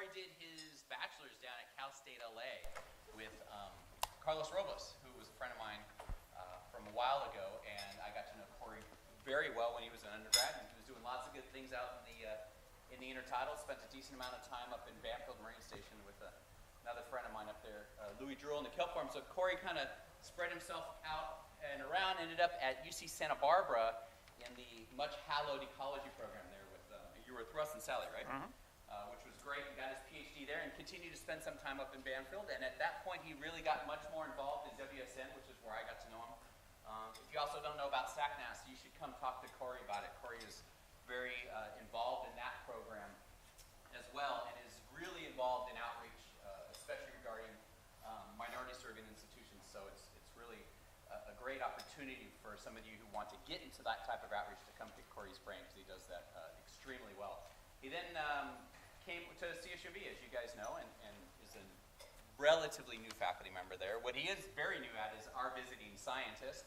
Corey did his bachelor's down at Cal State LA with Carlos Robles, who was a friend of mine from a while ago, and I got to know Corey very well when he was an undergrad, and he was doing lots of good things out in the Intertidal. Spent a decent amount of time up in Banfield Marine Station with another friend of mine up there, Louis Druhl, in the kelp farm. So Corey kind of spread himself out and around, ended up at UC Santa Barbara in the much hallowed ecology program there with, you were with Russ and Sally, right? Mm-hmm. Which was great. He got his PhD there and continued to spend some time up in Banfield. And at that point, he really got much more involved in WSN, which is where I got to know him. If you also don't know about SACNAS, you should come talk to Corey about it. Corey is very involved in that program as well, and is really involved in outreach, especially regarding minority-serving institutions. So it's really a great opportunity for some of you who want to get into that type of outreach to come pick Corey's brain, because he does that extremely well. He then came to CSUB, as you guys know, and is a relatively new faculty member there. What he is very new at is our visiting scientist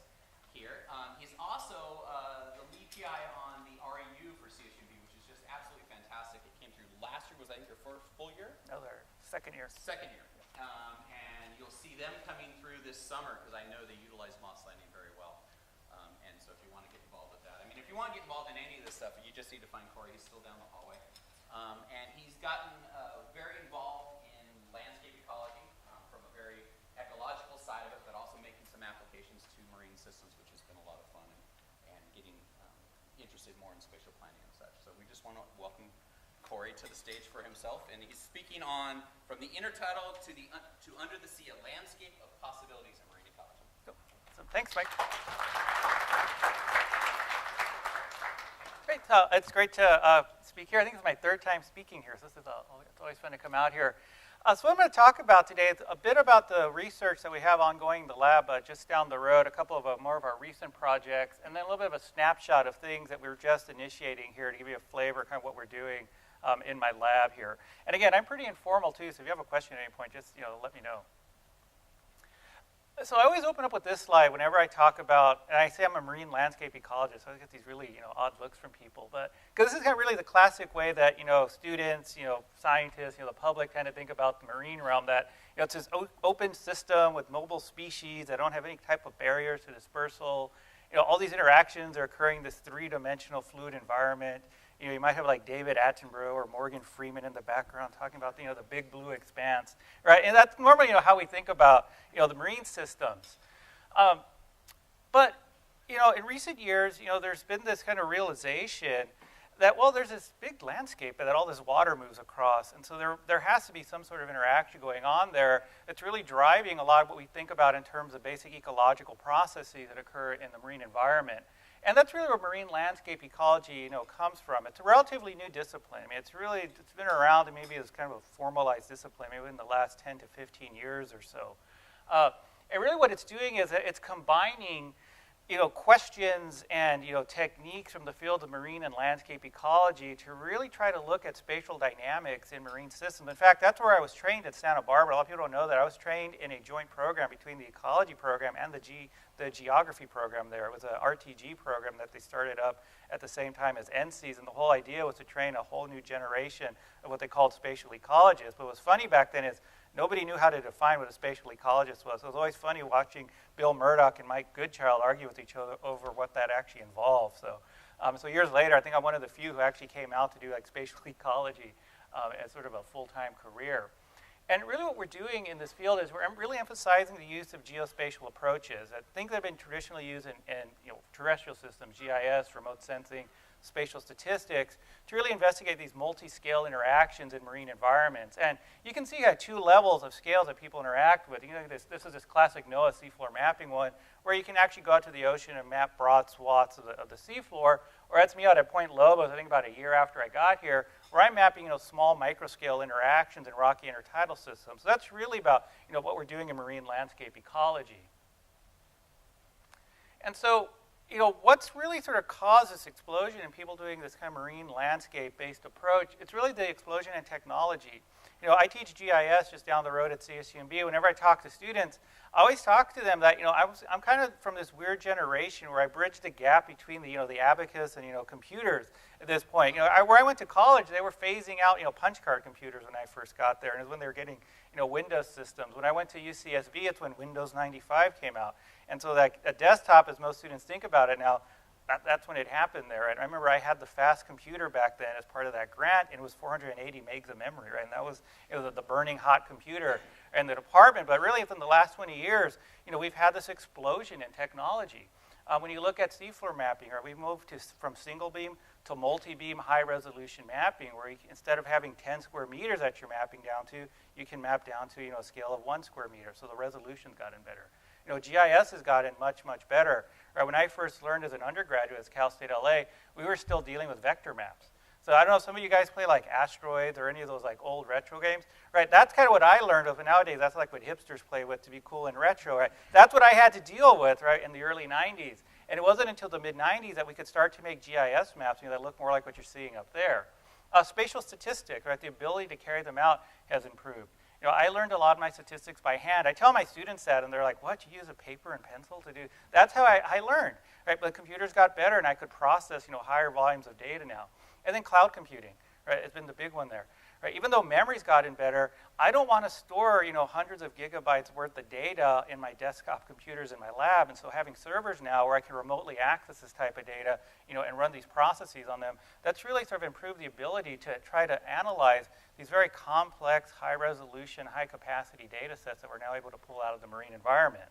here. He's also the lead PI on the REU for CSUB, which is just absolutely fantastic. It came through last year. Was that your first full year? No, their second year. Second year. And you'll see them coming through this summer, because I know they utilize Moss Landing very well. And so if you want to get involved with that, I mean, if you want to get involved in any of this stuff, you just need to find Corey. He's still down the hallway. And he's gotten very involved in landscape ecology from a very ecological side of it, but also making some applications to marine systems, which has been a lot of fun, and getting interested more in spatial planning and such. So we just want to welcome Corey to the stage for himself, and he's speaking on From the Intertidal to Under the Sea, a landscape of possibilities in marine ecology. So thanks, Mike. Great. It's great to speak here. I think it's my third time speaking here, so it's always fun to come out here. So what I'm going to talk about today is a bit about the research that we have ongoing in the lab just down the road, a couple of more of our recent projects, and then a little bit of a snapshot of things that we're just initiating here to give you a flavor of kind of what we're doing in my lab here. And again, I'm pretty informal too, so if you have a question at any point, just let me know. So I always open up with this slide whenever I talk about, and I say I'm a marine landscape ecologist, so I get these really odd looks from people, but because this is kind of really the classic way that students, scientists, the public kind of think about the marine realm, that it's this open system with mobile species that don't have any type of barriers to dispersal. All these interactions are occurring in this three-dimensional fluid environment. You might have like David Attenborough or Morgan Freeman in the background talking about the big blue expanse, right? And that's normally how we think about the marine systems. But in recent years, there's been this kind of realization that there's this big landscape that all this water moves across, and so there has to be some sort of interaction going on there that's really driving a lot of what we think about in terms of basic ecological processes that occur in the marine environment. And that's really where marine landscape ecology, comes from. It's a relatively new discipline. I mean, it's been around, and maybe as kind of a formalized discipline, maybe in the last 10 to 15 years or so. And really, what it's doing is that it's combining, questions and techniques from the field of marine and landscape ecology to really try to look at spatial dynamics in marine systems. In fact, that's where I was trained at Santa Barbara. A lot of people don't know that I was trained in a joint program between the ecology program and the geography program there. It was an RTG program that they started up at the same time as NCs, and the whole idea was to train a whole new generation of what they called spatial ecologists. But what was funny back then is nobody knew how to define what a spatial ecologist was. So it was always funny watching Bill Murdoch and Mike Goodchild argue with each other over what that actually involved. So years later, I think I'm one of the few who actually came out to do spatial ecology as sort of a full-time career. And really what we're doing in this field is we're really emphasizing the use of geospatial approaches. Things that have been traditionally used in terrestrial systems, GIS, remote sensing, spatial statistics, to really investigate these multi-scale interactions in marine environments. And you can see two levels of scales that people interact with. This is this classic NOAA seafloor mapping one, where you can actually go out to the ocean and map broad swaths of the seafloor. Or that's me out at Point Lobos, I think about a year after I got here, where I'm mapping small microscale interactions in rocky intertidal systems. So that's really about what we're doing in marine landscape ecology. And so what's really sort of caused this explosion in people doing this kind of marine landscape-based approach? It's really the explosion in technology. You know, I teach GIS just down the road at CSUMB. Whenever I talk to students, I always talk to them that, you know, I'm kind of from this weird generation where I bridge the gap between the, you know, the abacus and, you know, computers at this point. You know, where I went to college, they were phasing out, you know, punch card computers when I first got there, and it was when they were getting, you know, Windows systems. When I went to UCSB, it's when Windows 95 came out. And so that a desktop, as most students think about it now, that's when it happened there. And I remember I had the fast computer back then as part of that grant, and it was 480 megs of memory, right? And it was the burning hot computer in the department. But really, within the last 20 years, you know, we've had this explosion in technology. When you look at seafloor mapping, right, we've moved from single beam to multi-beam high-resolution mapping, where instead of having 10 square meters that you're mapping down to, you can map down to, you know, a scale of 1 square meter. So the resolution's gotten better. You know, GIS has gotten much, much better. Right, when I first learned as an undergraduate at Cal State LA, we were still dealing with vector maps. So I don't know if some of you guys play like Asteroids or any of those like old retro games, right? That's kind of what I learned of, and nowadays that's like what hipsters play with to be cool and retro, right? That's what I had to deal with, right, in the early 90s. And it wasn't until the mid-90s that we could start to make GIS maps, you know, that look more like what you're seeing up there. Spatial statistics, right, the ability to carry them out has improved. You know, I learned a lot of my statistics by hand. I tell my students that, and they're like, what, you use a paper and pencil to do? That's how I learned, right? But the computers got better, and I could process, you know, higher volumes of data now. And then cloud computing, right, has been the big one there. Right? Even though memory's gotten better, I don't want to store, you know, hundreds of gigabytes worth of data in my desktop computers in my lab. And so having servers now where I can remotely access this type of data, you know, and run these processes on them, that's really sort of improved the ability to try to analyze these very complex, high-resolution, high-capacity data sets that we're now able to pull out of the marine environment.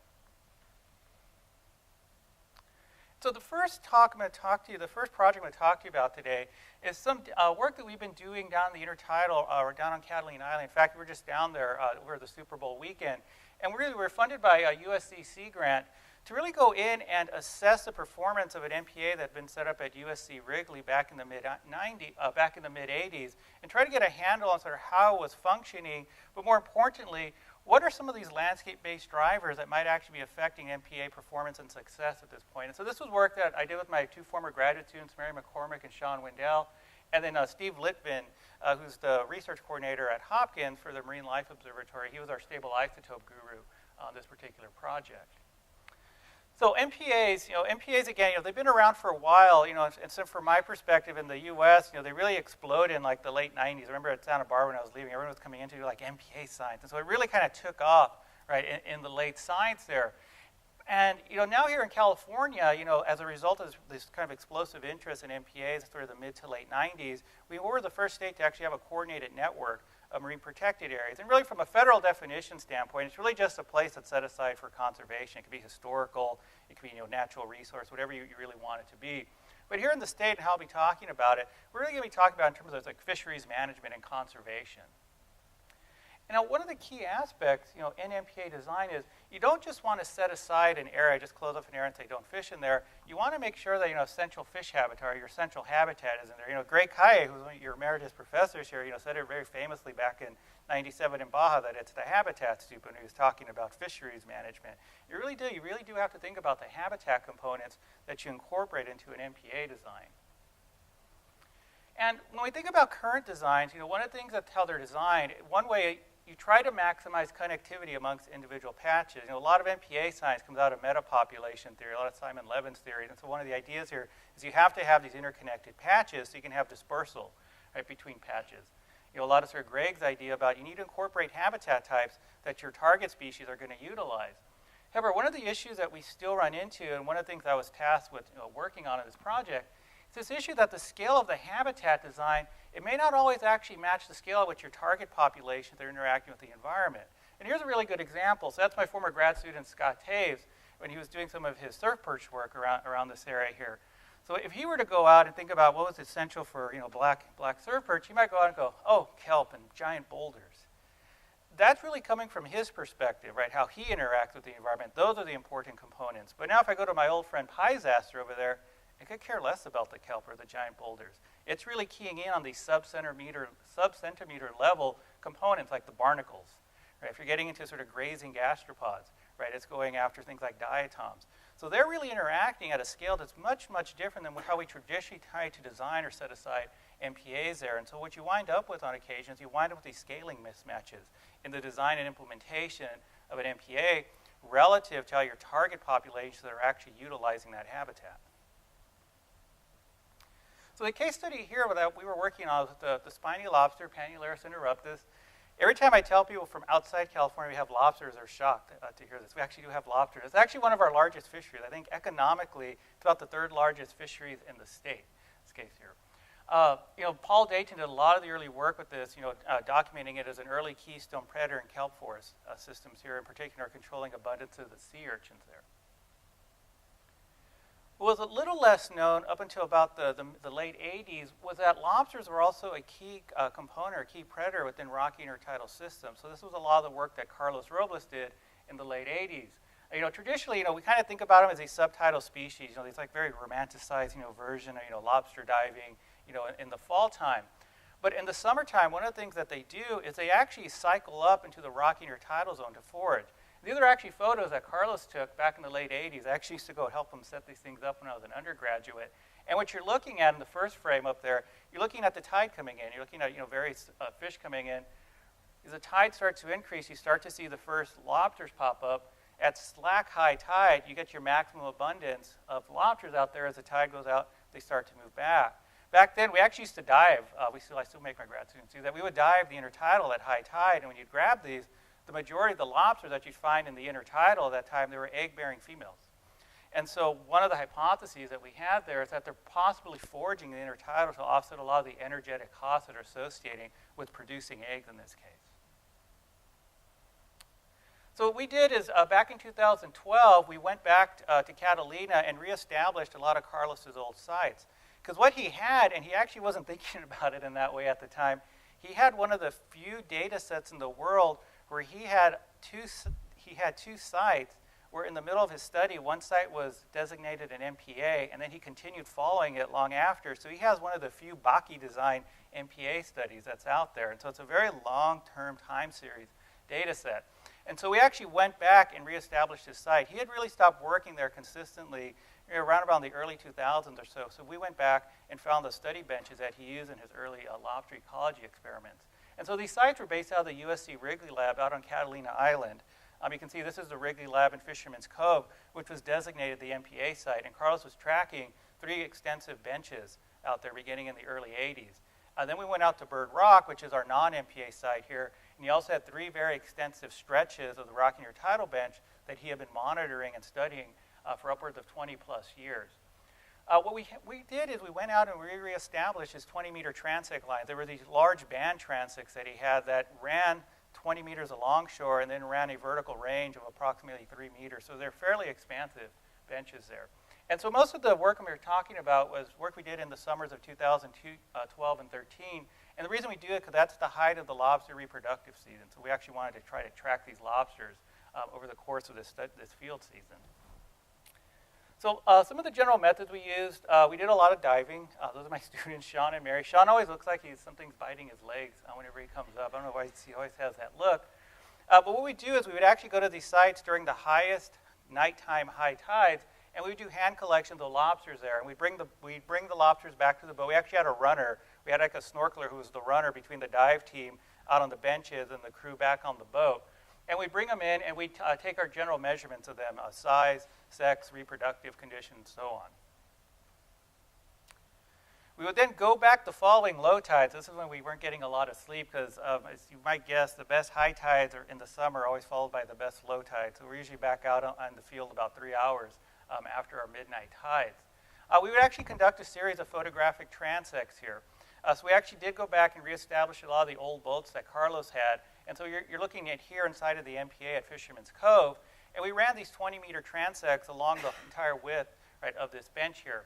So the first talk I'm going to talk to you, the first project I'm going to talk to you about today is some work that we've been doing down in the Intertidal, or down on Catalina Island. In fact, we were just down there over the Super Bowl weekend. And we're funded by a USCC grant to really go in and assess the performance of an MPA that had been set up at USC Wrigley back in the mid-80s, and try to get a handle on sort of how it was functioning, but more importantly, what are some of these landscape-based drivers that might actually be affecting MPA performance and success at this point? And so this was work that I did with my two former graduate students, Mary McCormick and Sean Wendell, and then Steve Litvin, who's the research coordinator at Hopkins for the Marine Life Observatory. He was our stable isotope guru on this particular project. So MPAs, MPAs again, they've been around for a while, and so from my perspective in the U.S., they really exploded in like the late 90s. I remember at Santa Barbara when I was leaving, everyone was coming into like MPA science, and so it really kind of took off, right, in the late science there. And now here in California, as a result of this kind of explosive interest in MPAs through the mid to late 90s, we were the first state to actually have a coordinated network of marine protected areas. And really from a federal definition standpoint, it's really just a place that's set aside for conservation. It could be historical, it could be natural resource, whatever you really want it to be. But here in the state, and how I'll be talking about it, we're really going to be talking about in terms of like fisheries management and conservation. And now one of the key aspects in MPA design is you don't just want to set aside an area, just close off an area and say don't fish in there. You want to make sure that essential fish habitat, or your central habitat is in there. Greg Kaye, who's one of your emeritus professors here, said it very famously back in '97 in Baja that it's the habitat soup when he was talking about fisheries management. You really do have to think about the habitat components that you incorporate into an MPA design. And when we think about current designs, one of the things that's how they're designed, one way you try to maximize connectivity amongst individual patches. A lot of MPA science comes out of metapopulation theory, a lot of Simon Levin's theory. And so one of the ideas here is you have to have these interconnected patches so you can have dispersal, right, between patches. A lot of sort of Greg's idea about you need to incorporate habitat types that your target species are going to utilize. However, one of the issues that we still run into, and one of the things I was tasked with working on in this project, is this issue that the scale of the habitat design, it may not always actually match the scale at which your target populations are interacting with the environment. And here's a really good example. So that's my former grad student, Scott Taves, when he was doing some of his surf perch work around this area here. So if he were to go out and think about what was essential for black surf perch, he might go out and go, oh, kelp and giant boulders. That's really coming from his perspective, right, how he interacts with the environment. Those are the important components. But now if I go to my old friend Piesaster over there, I could care less about the kelp or the giant boulders. It's really keying in on these sub-centimeter level components like the barnacles. Right? If you're getting into sort of grazing gastropods, right, it's going after things like diatoms. So they're really interacting at a scale that's much, much different than how we traditionally try to design or set aside MPAs there. And so what you wind up with on occasion is you wind up with these scaling mismatches in the design and implementation of an MPA relative to how your target populations that are actually utilizing that habitat. So the case study here that we were working on was the spiny lobster, Panularis interruptus. Every time I tell people from outside California we have lobsters, they're shocked to hear this. We actually do have lobsters. It's actually one of our largest fisheries. I think economically, it's about the third largest fisheries in the state, in this case here. Paul Dayton did a lot of the early work with this, documenting it as an early keystone predator in kelp forest systems here, in particular controlling abundance of the sea urchins there. What was a little less known up until about the late 80s was that lobsters were also a key component or key predator within rocky intertidal systems. So this was a lot of the work that Carlos Robles did in the late 80s. Traditionally, we kind of think about them as these subtidal species, these like very romanticized, version of, lobster diving, in the fall time. But in the summertime, one of the things that they do is they actually cycle up into the rocky intertidal zone to forage. These are actually photos that Carlos took back in the late 80s. I actually used to go help him set these things up when I was an undergraduate. And what you're looking at in the first frame up there, you're looking at the tide coming in. You're looking at various fish coming in. As the tide starts to increase, you start to see the first lobsters pop up. At slack high tide, you get your maximum abundance of lobsters out there. As the tide goes out, they start to move back. Back then, we actually used to dive. I still make my grad students do that. We would dive the intertidal at high tide, and when you'd grab these, the majority of the lobsters that you'd find in the intertidal at that time, they were egg-bearing females. And so one of the hypotheses that we had there is that they're possibly foraging the intertidal to offset a lot of the energetic costs that are associated with producing eggs in this case. So what we did is back in 2012, we went back to Catalina and reestablished a lot of Carlos's old sites. Because what he had, and he actually wasn't thinking about it in that way at the time, he had one of the few data sets in the world where he had two sites where in the middle of his study, one site was designated an MPA, and then he continued following it long after. So he has one of the few Bakke-designed MPA studies that's out there. And so it's a very long-term time series data set. And so we actually went back and reestablished his site. He had really stopped working there consistently around the early 2000s or so. So we went back and found the study benches that he used in his early lobster ecology experiments. And so these sites were based out of the USC Wrigley Lab out on Catalina Island. You can see this is the Wrigley Lab in Fisherman's Cove, which was designated the MPA site. And Carlos was tracking 3 extensive benches out there beginning in the early 80s. Then we went out to Bird Rock, which is our non-MPA site here. And he also had 3 very extensive stretches of the rocky intertidal bench that he had been monitoring and studying for upwards of 20-plus years. What we did is we went out and we reestablished his 20-meter transect lines. There were these large band transects that he had that ran 20 meters along shore and then ran a vertical range of approximately 3 meters. So they're fairly expansive benches there. And so most of the work we were talking about was work we did in the summers of 2012 and 13. And the reason we do it is because that's the height of the lobster reproductive season. So we actually wanted to try to track these lobsters over the course of this field season. So some of the general methods we used, we did a lot of diving. Those are my students, Sean and Mary. Sean always looks like something's biting his legs whenever he comes up. I don't know why he always has that look. But what we do is we would actually go to these sites during the highest nighttime high tides, and we would do hand collections of lobsters there. And we'd bring the lobsters back to the boat. We actually had a runner. We had like a snorkeler who was the runner between the dive team out on the benches and the crew back on the boat. And we bring them in, and we take our general measurements of them, size, sex, reproductive condition, and so on. We would then go back the following low tides. This is when we weren't getting a lot of sleep because, as you might guess, the best high tides are in the summer, always followed by the best low tides. So we're usually back out on the field about 3 hours after our midnight tides. We would actually conduct a series of photographic transects here. So we actually did go back and reestablish a lot of the old boats that Carlos had. And so you're looking at here inside of the MPA at Fisherman's Cove. And we ran these 20-meter transects along the entire width of this bench here.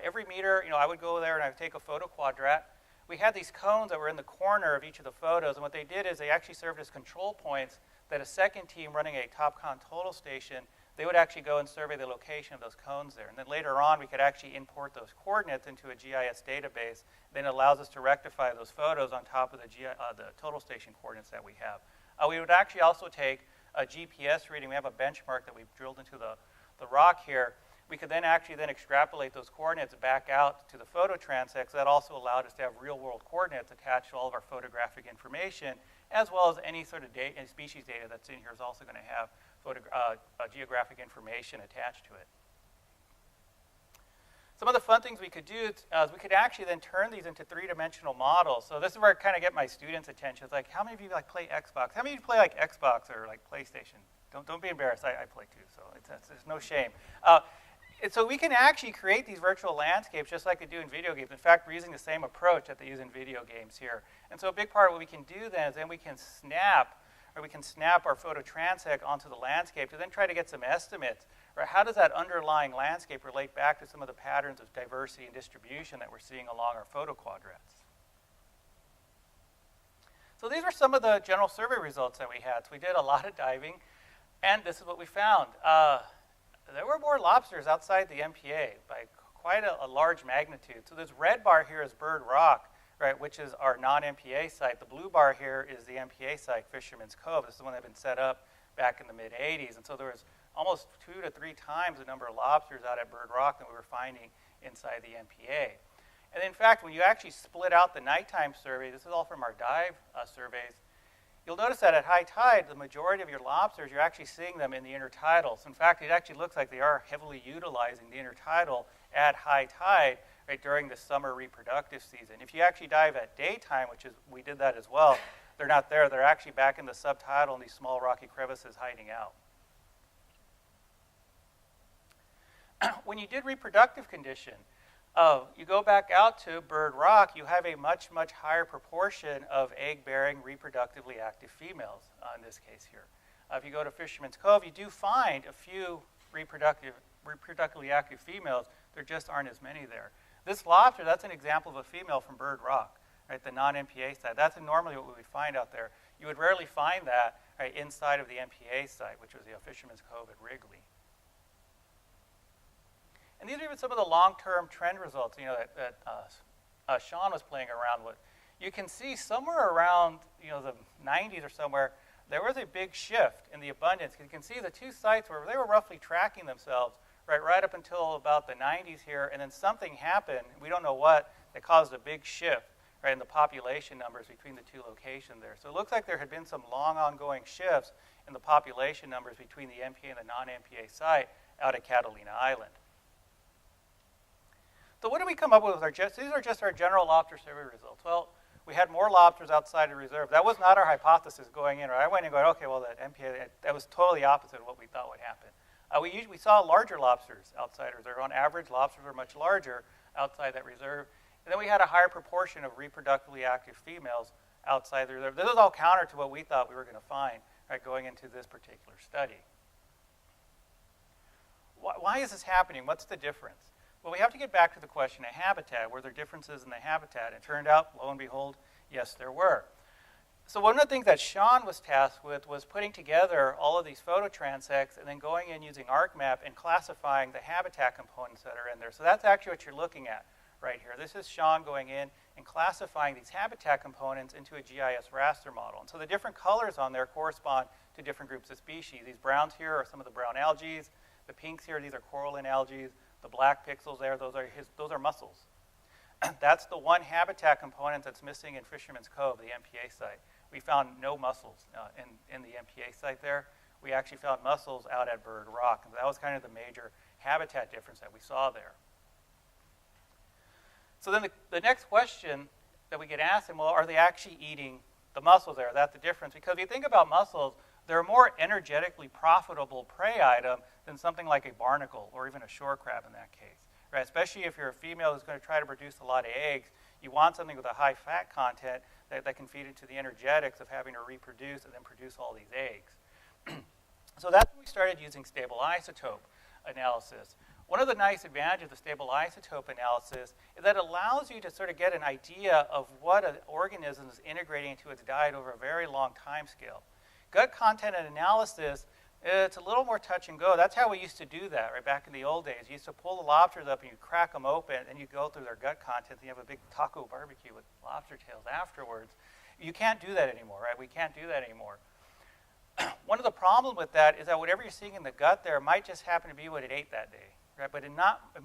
Every meter, I would go there and I would take a photo quadrat. We had these cones that were in the corner of each of the photos. And what they did is they actually served as control points that a second team running a TopCon total station, they would actually go and survey the location of those cones there. And then later on, we could actually import those coordinates into a GIS database. Then it allows us to rectify those photos on top of the total station coordinates that we have. We would actually also take a GPS reading. We have a benchmark that we've drilled into the rock here. We could then actually then extrapolate those coordinates back out to the photo transects. That also allowed us to have real-world coordinates attached to all of our photographic information, as well as any sort of data, any species data that's in here is also going to have geographic information attached to it. Some of the fun things we could do is we could actually then turn these into three-dimensional models. So this is where I kind of get my students' attention. It's like, how many of you like play Xbox? How many of you play like Xbox or like PlayStation? Don't be embarrassed. I play too, so there's no shame. And so we can actually create these virtual landscapes just like they do in video games. In fact, we're using the same approach that they use in video games here. And so a big part of what we can do then is then we can snap our photo transect onto the landscape to then try to get some estimates. Right? How does that underlying landscape relate back to some of the patterns of diversity and distribution that we're seeing along our photo quadrants? So these are some of the general survey results that we had. So we did a lot of diving, and this is what we found. There were more lobsters outside the MPA by quite a large magnitude. So this red bar here is Bird Rock, right, which is our non-MPA site. The blue bar here is the MPA site, Fisherman's Cove. This is the one that had been set up back in the mid-'80s. And so there was almost 2 to 3 times the number of lobsters out at Bird Rock than we were finding inside the MPA. And in fact, when you actually split out the nighttime survey, this is all from our dive surveys, you'll notice that at high tide, the majority of your lobsters, you're actually seeing them in the intertidals. In fact, it actually looks like they are heavily utilizing the intertidal at high tide, right, during the summer reproductive season. If you actually dive at daytime, which is, we did that as well, they're not there. They're actually back in the subtidal in these small rocky crevices hiding out. When you did reproductive condition, you go back out to Bird Rock, you have a much, much higher proportion of egg-bearing, reproductively active females in this case here. If you go to Fisherman's Cove, you do find a few reproductively active females. There just aren't as many there. This lobster, that's an example of a female from Bird Rock, right, the non-MPA site. That's normally what we would find out there. You would rarely find that, right, inside of the MPA site, which was the Fisherman's Cove at Wrigley. And these are even some of the long-term trend results, that Sean was playing around with. You can see somewhere around, the 90s or somewhere, there was a big shift in the abundance. You can see the two sites where they were roughly tracking themselves, right up until about the 90s here, and then something happened, we don't know what, that caused a big shift, right, in the population numbers between the two locations there. So it looks like there had been some long ongoing shifts in the population numbers between the MPA and the non-MPA site out at Catalina Island. So what did we come up with? These are just our general lobster survey results. Well, we had more lobsters outside the reserve. That was not our hypothesis going in. Right? I went in going, okay, well, that MPA, that was totally opposite of what we thought would happen. We saw larger lobsters outside the reserve. On average, lobsters were much larger outside that reserve. And then we had a higher proportion of reproductively active females outside the reserve. This is all counter to what we thought we were going to find, right, going into this particular study. Why is this happening? What's the difference? Well, we have to get back to the question of habitat. Were there differences in the habitat? It turned out, lo and behold, yes, there were. So one of the things that Sean was tasked with was putting together all of these photo transects and then going in using ArcMap and classifying the habitat components that are in there. So that's actually what you're looking at right here. This is Sean going in and classifying these habitat components into a GIS raster model. And so the different colors on there correspond to different groups of species. These browns here are some of the brown algae. The pinks here, these are coralline algae. The black pixels there, those are mussels. That's the one habitat component that's missing in Fisherman's Cove, the MPA site. We found no mussels in the MPA site there. We actually found mussels out at Bird Rock. And that was kind of the major habitat difference that we saw there. So then the next question that we get asked, well, are they actually eating the mussels there? That's the difference. Because if you think about mussels, they're a more energetically profitable prey item than something like a barnacle or even a shore crab in that case, right? Especially if you're a female who's going to try to produce a lot of eggs, you want something with a high fat content that can feed into the energetics of having to reproduce and then produce all these eggs. So that's when we started using stable isotope analysis. One of the nice advantages of the stable isotope analysis is that it allows you to sort of get an idea of what an organism is integrating into its diet over a very long time scale. Gut content and analysis, it's a little more touch and go. That's how we used to do that, right, back in the old days. You used to pull the lobsters up and you crack them open and you go through their gut content and you have a big taco barbecue with lobster tails afterwards. You can't do that anymore, right? We can't do that anymore. One of the problems with that is that whatever you're seeing in the gut there might just happen to be what it ate that day, right? But it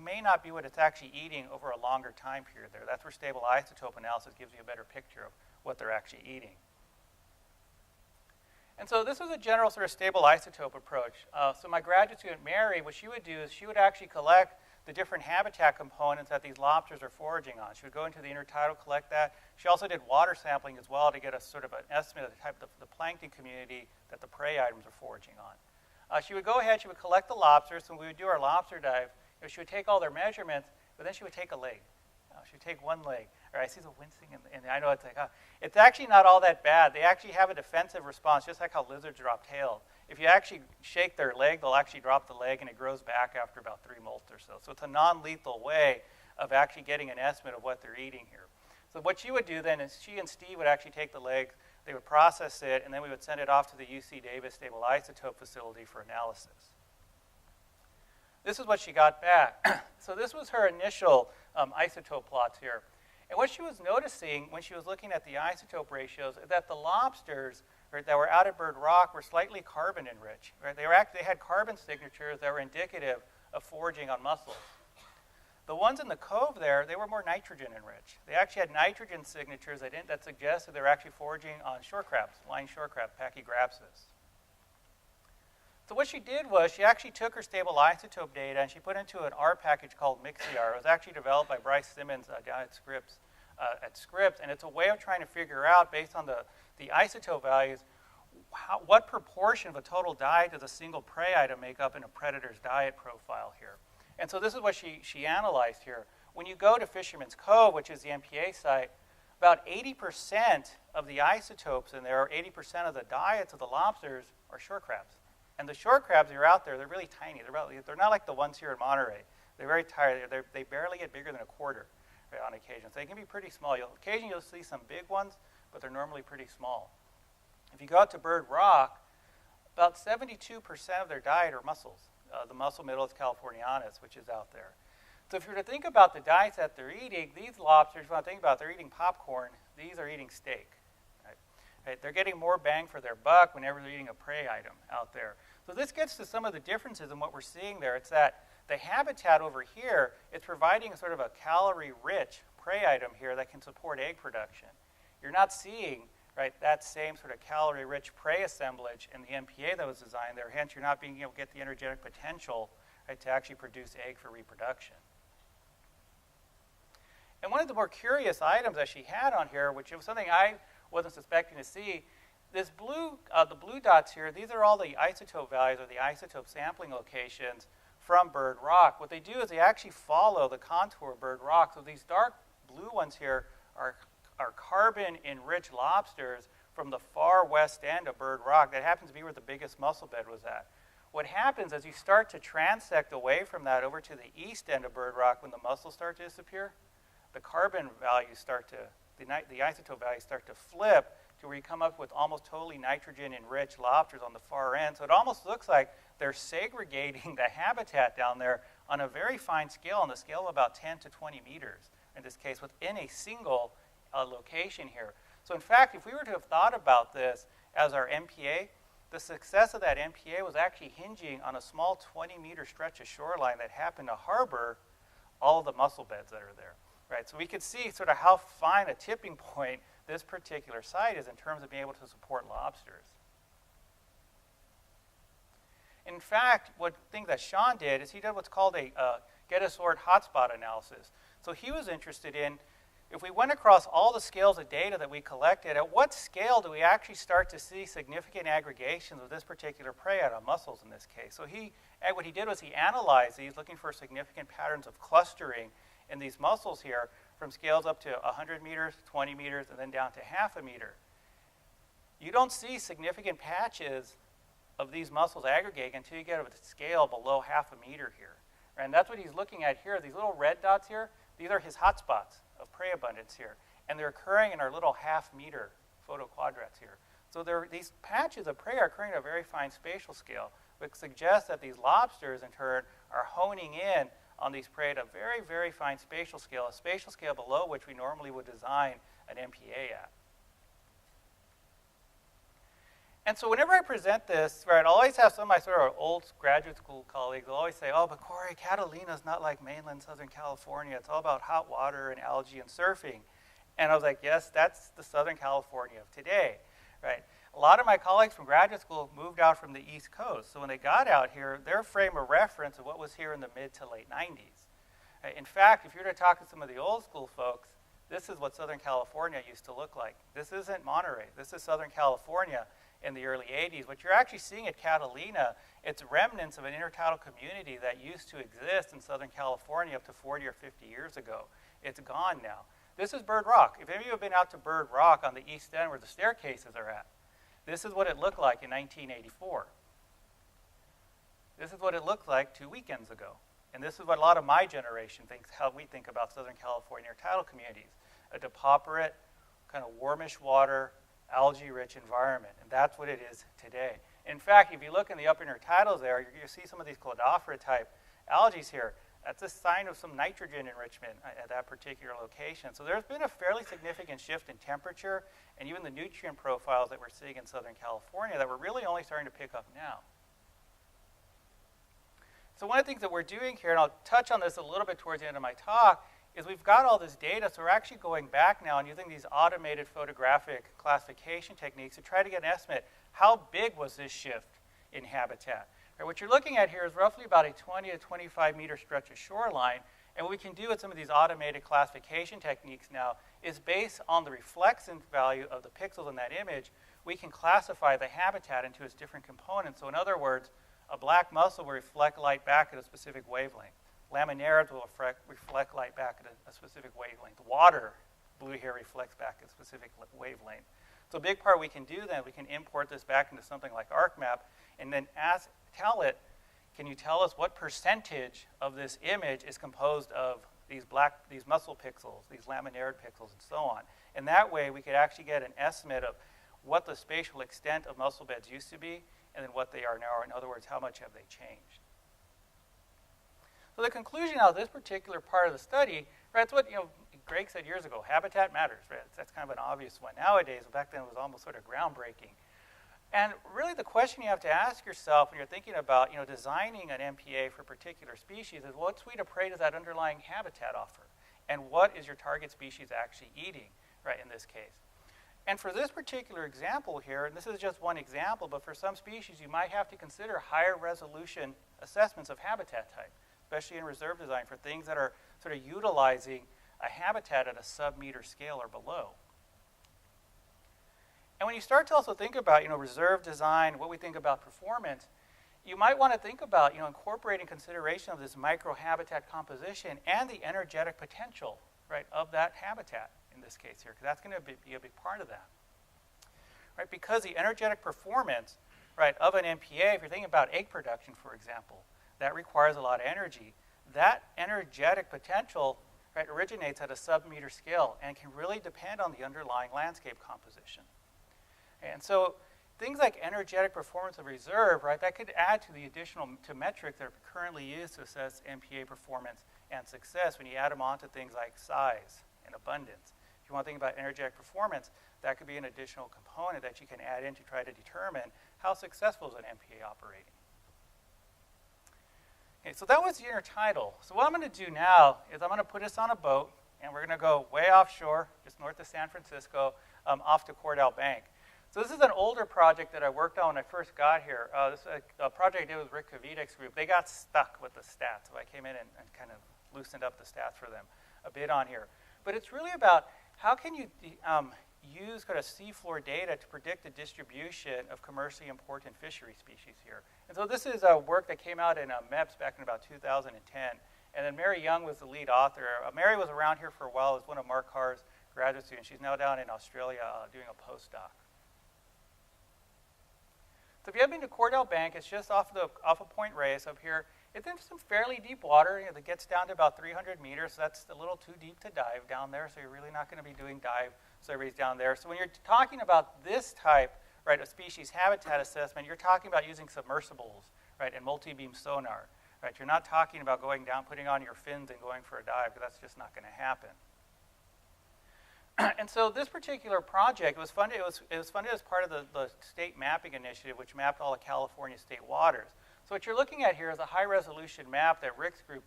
may not be what it's actually eating over a longer time period there. That's where stable isotope analysis gives you a better picture of what they're actually eating. And so this was a general sort of stable isotope approach. So my graduate student, Mary, what she would do is she would actually collect the different habitat components that these lobsters are foraging on. She would go into the intertidal, collect that. She also did water sampling as well to get a sort of an estimate of the type of the plankton community that the prey items are foraging on. She would go ahead, she would collect the lobsters, and we would do our lobster dive. She would take all their measurements, but then she would take a leg. She would take one leg. All right, I see the wincing, and I know it's like, it's actually not all that bad. They actually have a defensive response, just like how lizards drop tails. If you actually shake their leg, they'll actually drop the leg, and it grows back after about 3 molts or so. So it's a non-lethal way of actually getting an estimate of what they're eating here. So what she would do then is she and Steve would actually take the leg, they would process it, and then we would send it off to the UC Davis Stable Isotope Facility for analysis. This is what she got back. So this was her initial isotope plots here. And what she was noticing when she was looking at the isotope ratios is that the lobsters that were out at Bird Rock were slightly carbon enriched. Right? They had carbon signatures that were indicative of foraging on mussels. The ones in the cove there, they were more nitrogen enriched. They actually had nitrogen signatures that suggested they were actually foraging on shore crabs, line shore crab, Pachygrapsis. So what she did was she actually took her stable isotope data and she put into an R package called MixER. It was actually developed by Bryce Simmons down at Scripps, and it's a way of trying to figure out, based on the isotope values, what proportion of a total diet does a single prey item make up in a predator's diet profile here. And so this is what she analyzed here. When you go to Fisherman's Cove, which is the MPA site, about 80% of the isotopes in there, or 80% of the diets of the lobsters, are shore crabs. And the shore crabs that are out there, they're really tiny. They're not like the ones here in Monterey. They're very tiny. They barely get bigger than a quarter, right, on occasion. So they can be pretty small. Occasionally you'll see some big ones, but they're normally pretty small. If you go out to Bird Rock, about 72% of their diet are mussels. The mussel Middleus californianus, which is out there. So if you were to think about the diets that they're eating, these lobsters, when I think about it, they're eating popcorn. These are eating steak. Right? They're getting more bang for their buck whenever they're eating a prey item out there. So this gets to some of the differences in what we're seeing there. It's that the habitat over here is providing sort of a calorie-rich prey item here that can support egg production. You're not seeing, right, that same sort of calorie-rich prey assemblage in the MPA that was designed there. Hence, you're not being able to get the energetic potential, right, to actually produce egg for reproduction. And one of the more curious items that she had on here, which was something I wasn't suspecting to see, this blue, the blue dots here, these are all the isotope values or the isotope sampling locations from Bird Rock. What they do is they actually follow the contour of Bird Rock. So these dark blue ones here are carbon-enriched lobsters from the far west end of Bird Rock. That happens to be where the biggest mussel bed was at. What happens as you start to transect away from that over to the east end of Bird Rock, when the mussels start to disappear, the carbon values start to, the isotope values start to flip to where you come up with almost totally nitrogen-enriched lobsters on the far end. So it almost looks like they're segregating the habitat down there on a very fine scale, on the scale of about 10 to 20 meters, in this case, within a single location here. So in fact, if we were to have thought about this as our MPA, the success of that MPA was actually hinging on a small 20-meter stretch of shoreline that happened to harbor all of the mussel beds that are there. Right, so we could see sort of how fine a tipping point this particular site is in terms of being able to support lobsters. In fact, one thing that Sean did is he did what's called a get-a-sort hotspot analysis. So he was interested in, if we went across all the scales of data that we collected, at what scale do we actually start to see significant aggregations of this particular prey item, mussels in this case? So what he did was he analyzed these, looking for significant patterns of clustering in these mussels here, from scales up to 100 meters, 20 meters, and then down to half a meter. You don't see significant patches of these mussels aggregating until you get a scale below half a meter here. And that's what he's looking at here. These little red dots here, these are his hotspots of prey abundance here. And they're occurring in our little half-meter photoquadrats here. So these patches of prey are occurring at a very fine spatial scale, which suggests that these lobsters, in turn, are honing in on these prey at a very, very fine spatial scale, a spatial scale below which we normally would design an MPA at. And so whenever I present this, right, I'll always have some of my sort of old graduate school colleagues will always say, oh, but Corey, Catalina's not like mainland Southern California. It's all about hot water and algae and surfing. And I was like, yes, that's the Southern California of today, right? A lot of my colleagues from graduate school moved out from the East Coast. So when they got out here, their frame of reference of what was here in the mid to late 90s. In fact, if you were to talk to some of the old school folks, this is what Southern California used to look like. This isn't Monterey. This is Southern California in the early 80s. What you're actually seeing at Catalina, it's remnants of an intertidal community that used to exist in Southern California up to 40 or 50 years ago. It's gone now. This is Bird Rock. If any of you have been out to Bird Rock on the east end where the staircases are at, this is what it looked like in 1984. This is what it looked like 2 weekends ago. And this is what a lot of my generation thinks, how we think about Southern California intertidal communities. A depauperate, kind of warmish water, algae-rich environment. And that's what it is today. In fact, if you look in the upper intertidals there, you see some of these Cladophora-type algae here. That's a sign of some nitrogen enrichment at that particular location. So there's been a fairly significant shift in temperature and even the nutrient profiles that we're seeing in Southern California that we're really only starting to pick up now. So one of the things that we're doing here, and I'll touch on this a little bit towards the end of my talk, is we've got all this data, so we're actually going back now and using these automated photographic classification techniques to try to get an estimate. How big was this shift in habitat? Right, what you're looking at here is roughly about a 20 to 25 meter stretch of shoreline, and what we can do with some of these automated classification techniques now is based on the reflexant value of the pixels in that image, we can classify the habitat into its different components. So in other words, a black mussel will reflect light back at a specific wavelength. Laminaires will reflect light back at a specific wavelength. Water, blue here, reflects back at a specific wavelength. So a big part we can do then, we can import this back into something like ArcMap and then tell it, can you tell us what percentage of this image is composed of these mussel pixels, these laminaire pixels, and so on. And that way we could actually get an estimate of what the spatial extent of mussel beds used to be and then what they are now. In other words, how much have they changed? So the conclusion of this particular part of the study, right, it's what Greg said years ago, habitat matters, right? That's kind of an obvious one. Nowadays, back then it was almost sort of groundbreaking. And really the question you have to ask yourself when you're thinking about designing an MPA for a particular species is what suite of prey does that underlying habitat offer? And what is your target species actually eating, right, in this case? And for this particular example here, and this is just one example, but for some species you might have to consider higher resolution assessments of habitat type, especially in reserve design for things that are sort of utilizing a habitat at a sub-meter scale or below. And when you start to also think about reserve design, what we think about performance, you might want to think about incorporating consideration of this microhabitat composition and the energetic potential, right, of that habitat in this case here, because that's going to be a big part of that. Right, because the energetic performance, right, of an MPA, if you're thinking about egg production, for example, that requires a lot of energy. That energetic potential, right, originates at a sub-meter scale and can really depend on the underlying landscape composition. And so things like energetic performance of reserve, right, that could add to the additional metrics that are currently used to assess MPA performance and success when you add them on to things like size and abundance. If you want to think about energetic performance, that could be an additional component that you can add in to try to determine how successful is an MPA operating. Okay, so that was the intertidal. So what I'm going to do now is I'm going to put us on a boat, and we're going to go way offshore, just north of San Francisco, off to Cordell Bank. So this is an older project that I worked on when I first got here. This is a project I did with Rick Kavicek's group. They got stuck with the stats, so I came in and kind of loosened up the stats for them a bit on here. But it's really about how can you use kind of seafloor data to predict the distribution of commercially important fishery species here. And so this is a work that came out in MEPS back in about 2010. And then Mary Young was the lead author. Mary was around here for a while as one of Mark Carr's graduate students. She's now down in Australia doing a postdoc. So if you haven't been to Cordell Bank, it's just off of Point Reyes up here. It's in some fairly deep water that gets down to about 300 meters. So that's a little too deep to dive down there, so you're really not going to be doing dive surveys down there. So when you're talking about this type, right, of species habitat assessment, you're talking about using submersibles, right, and multi-beam sonar. Right? You're not talking about going down, putting on your fins and going for a dive, because that's just not going to happen. And so this particular project was funded. It was funded as part of the state mapping initiative, which mapped all of California state waters. So what you're looking at here is a high-resolution map that Rick's group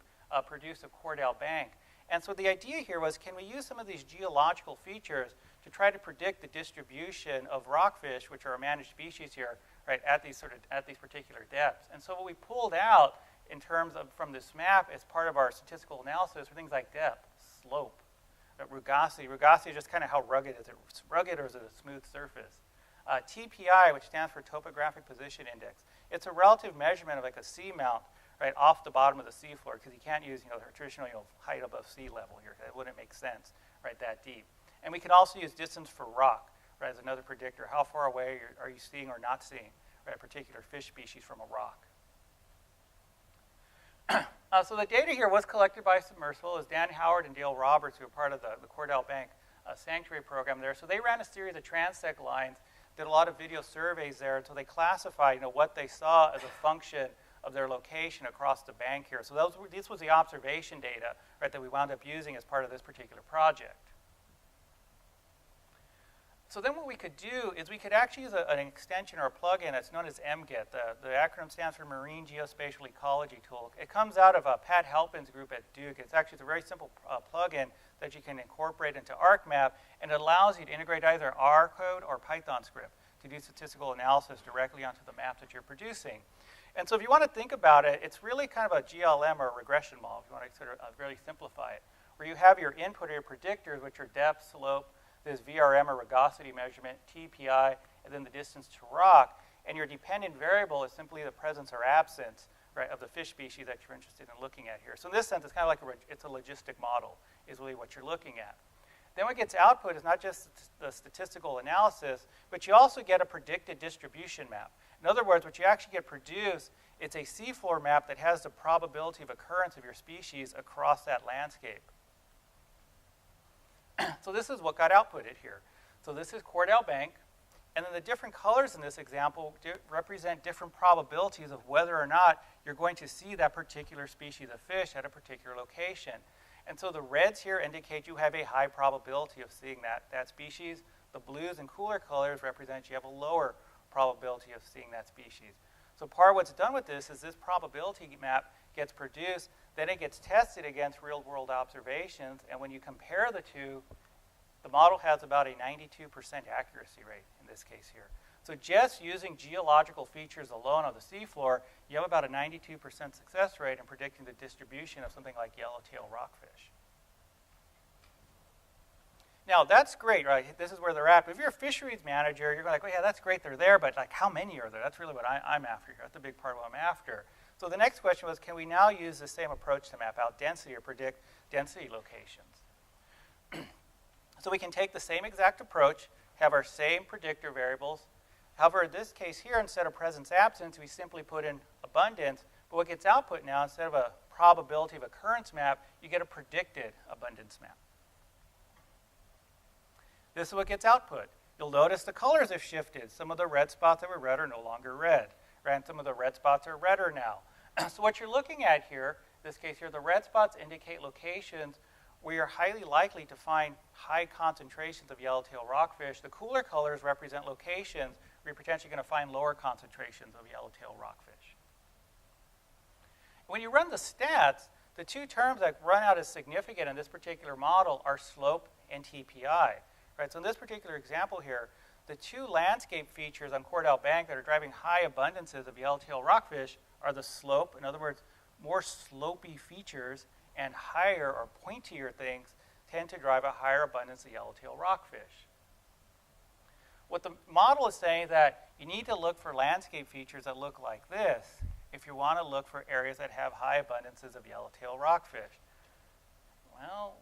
produced of Cordell Bank. And so the idea here was, can we use some of these geological features to try to predict the distribution of rockfish, which are a managed species here, right, at these particular depths? And so what we pulled out in terms of from this map as part of our statistical analysis were things like depth, slope, rugosity. Rugosity is just kind of how rugged is it? Rugged, or is it a smooth surface? TPI, which stands for Topographic Position Index. It's a relative measurement of like a seamount, right, off the bottom of the seafloor, because you can't use, the traditional, height above sea level here. It wouldn't make sense, right, that deep. And we can also use distance for rock, right, as another predictor. How far away are you seeing or not seeing, right, a particular fish species from a rock? So the data here was collected by Submersible. It was Dan Howard and Dale Roberts, who were part of the Cordell Bank sanctuary program there. So they ran a series of transect lines, did a lot of video surveys there until they classified, what they saw as a function of their location across the bank here. So this was the observation data, right, that we wound up using as part of this particular project. So then what we could do is we could actually use an extension or a plugin that's known as MGET. The acronym stands for Marine Geospatial Ecology Tool. It comes out of Pat Halpin's group at Duke. It's a very simple plugin that you can incorporate into ArcMap, and it allows you to integrate either R code or Python script to do statistical analysis directly onto the map that you're producing. And so if you want to think about it, it's really kind of a GLM or a regression model, if you want to sort of really simplify it, where you have your input or your predictors, which are depth, slope, this VRM or rugosity measurement, TPI, and then the distance to rock. And your dependent variable is simply the presence or absence, right, of the fish species that you're interested in looking at here. So in this sense, it's kind of like it's a logistic model is really what you're looking at. Then what gets output is not just the statistical analysis, but you also get a predicted distribution map. In other words, what you actually get produced, it's a seafloor map that has the probability of occurrence of your species across that landscape. So this is what got outputted here. So this is Cordell Bank, and then the different colors in this example represent different probabilities of whether or not you're going to see that particular species of fish at a particular location. And so the reds here indicate you have a high probability of seeing that species. The blues and cooler colors represent you have a lower probability of seeing that species. So part of what's done with this is this probability map gets produced, then it gets tested against real-world observations, and when you compare the two, the model has about a 92% accuracy rate in this case here. So just using geological features alone on the seafloor, you have about a 92% success rate in predicting the distribution of something like yellowtail rockfish. Now, that's great, right? This is where they're at. But if you're a fisheries manager, you're like, well, yeah, that's great, they're there, but like, how many are there? That's really what I'm after here. That's a big part of what I'm after. So the next question was, can we now use the same approach to map out density or predict density locations? So we can take the same exact approach, have our same predictor variables. However, in this case here, instead of presence-absence, we simply put in abundance. But what gets output now, instead of a probability of occurrence map, you get a predicted abundance map. This is what gets output. You'll notice the colors have shifted. Some of the red spots that were red are no longer red. And some of the red spots are redder now. So what you're looking at here, in this case here, the red spots indicate locations where you're highly likely to find high concentrations of yellowtail rockfish. The cooler colors represent locations where you're potentially going to find lower concentrations of yellowtail rockfish. When you run the stats, the two terms that run out as significant in this particular model are slope and TPI. Right? So in this particular example here, the two landscape features on Cordell Bank that are driving high abundances of yellowtail rockfish are the slope, in other words, more slopey features, and higher or pointier things tend to drive a higher abundance of yellowtail rockfish. What the model is saying is that you need to look for landscape features that look like this if you want to look for areas that have high abundances of yellowtail rockfish. Well,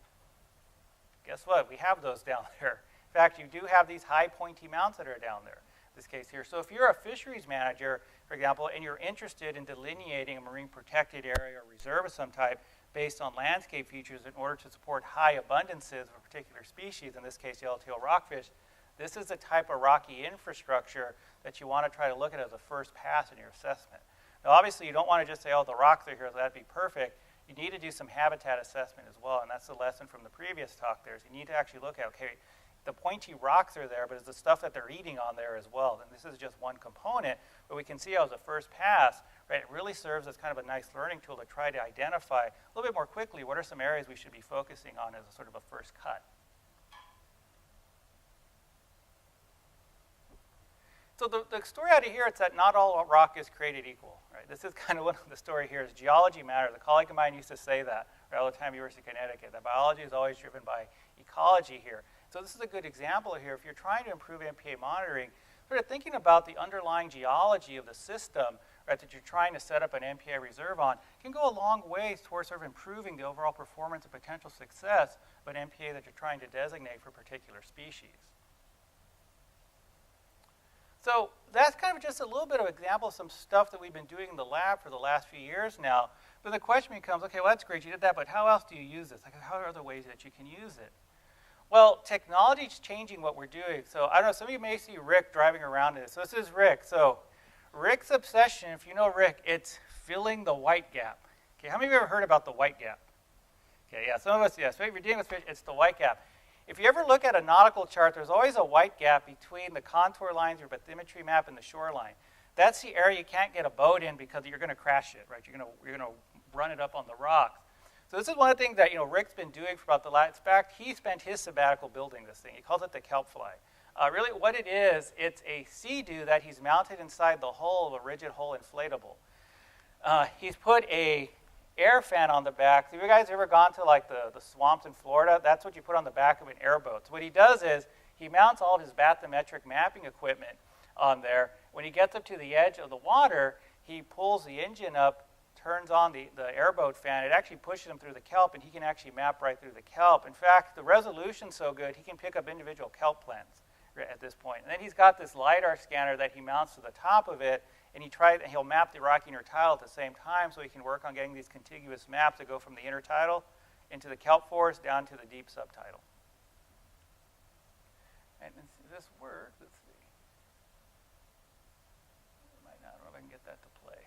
guess what? We have those down there. In fact, you do have these high pointy mounts that are down there, in this case here. So if you're a fisheries manager, for example, and you're interested in delineating a marine protected area or reserve of some type based on landscape features in order to support high abundances of a particular species, in this case yellowtail rockfish, this is the type of rocky infrastructure that you want to try to look at as a first pass in your assessment. Now obviously you don't want to just say, oh, the rocks are here, so that'd be perfect. you need to do some habitat assessment as well, and that's the lesson from the previous talk there, is you need to actually look at, okay, the pointy rocks are there, but is the stuff that they're eating on there as well? And this is just one component, but we can see how as a first pass, right, it really serves as kind of a nice learning tool to try to identify a little bit more quickly what are some areas we should be focusing on as a sort of a first cut. So the story out of here is that not all rock is created equal, right? This is kind of what the story here is. Geology matters. A colleague of mine used to say that right, all the time at the University of Connecticut, that biology is always driven by ecology here. So this is a good example here. If you're trying to improve MPA monitoring, sort of thinking about the underlying geology of the system, right, that you're trying to set up an MPA reserve on, can go a long way towards sort of improving the overall performance and potential success of an MPA that you're trying to designate for a particular species. So that's kind of just a little bit of an example of some stuff that we've been doing in the lab for the last few years now. But the question becomes, okay, well, that's great, you did that, but how else do you use this? Like, how are other ways that you can use it? Well, technology is changing what we're doing. So I don't know, some of you may see Rick driving around in this. So this is Rick. So Rick's obsession, if you know Rick, it's filling the white gap. Okay, how many of you ever heard about the white gap? Okay, yeah, some of us, yes. So if you're dealing with fish, it's the white gap. If you ever look at a nautical chart, there's always a white gap between the contour lines, your bathymetry map, and the shoreline. That's the area you can't get a boat in because you're going to crash it, right? You're going to run it up on the rocks. So this is one of the things that Rick's been doing for about the last. In fact, he spent his sabbatical building this thing. He calls it the kelp fly. Really, what it is, it's a sea-doo that he's mounted inside the hull of a rigid hull inflatable. He's put a air fan on the back. So have you guys ever gone to like the swamps in Florida? That's what you put on the back of an airboat. So what he does is he mounts all of his bathymetric mapping equipment on there. When he gets up to the edge of the water, he pulls the engine up, turns on the airboat fan. It actually pushes him through the kelp, and he can actually map right through the kelp. In fact, the resolution's so good, he can pick up individual kelp plants at this point. And then he's got this LiDAR scanner that he mounts to the top of it, and he'll map the rocky intertidal at the same time, so he can work on getting these contiguous maps that go from the intertidal into the kelp forest down to the deep subtidal. And if this works, let's see. I don't know if I can get that to play.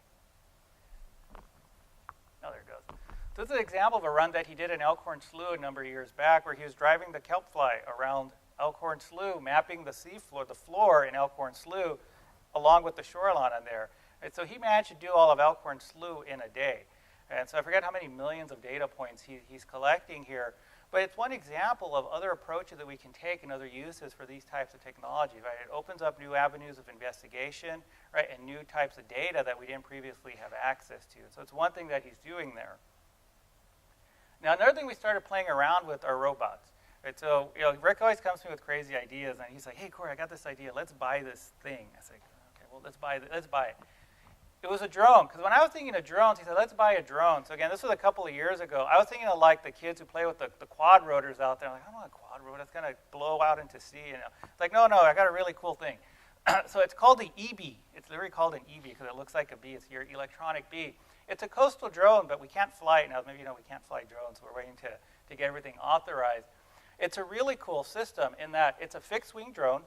Oh, there it goes. So this is an example of a run that he did in Elkhorn Slough a number of years back, where he was driving the kelp fly around Elkhorn Slough, mapping the seafloor, the floor in Elkhorn Slough, along with the shoreline on there. And so he managed to do all of Elkhorn Slough in a day. And so I forget how many millions of data points he's collecting here. But it's one example of other approaches that we can take and other uses for these types of technology, right? It opens up new avenues of investigation, right, and new types of data that we didn't previously have access to. So it's one thing that he's doing there. Now, another thing we started playing around with are robots. Right, so Rick always comes to me with crazy ideas, and he's like, "Hey, Corey, I got this idea. Let's buy this thing." I said, "Okay, well, let's buy it." It was a drone, because when I was thinking of drones, he said, "Let's buy a drone." So again, this was a couple of years ago. I was thinking of like the kids who play with the quad rotors out there. I'm like, I don't want a quad rotor. It's going to blow out into sea. It's like, no, I got a really cool thing. So it's called the EB. It's literally called an EB because it looks like a bee. It's your electronic bee. It's a coastal drone, but we can't fly it now. Maybe we can't fly drones. So we're waiting to get everything authorized. It's a really cool system in that it's a fixed-wing drone.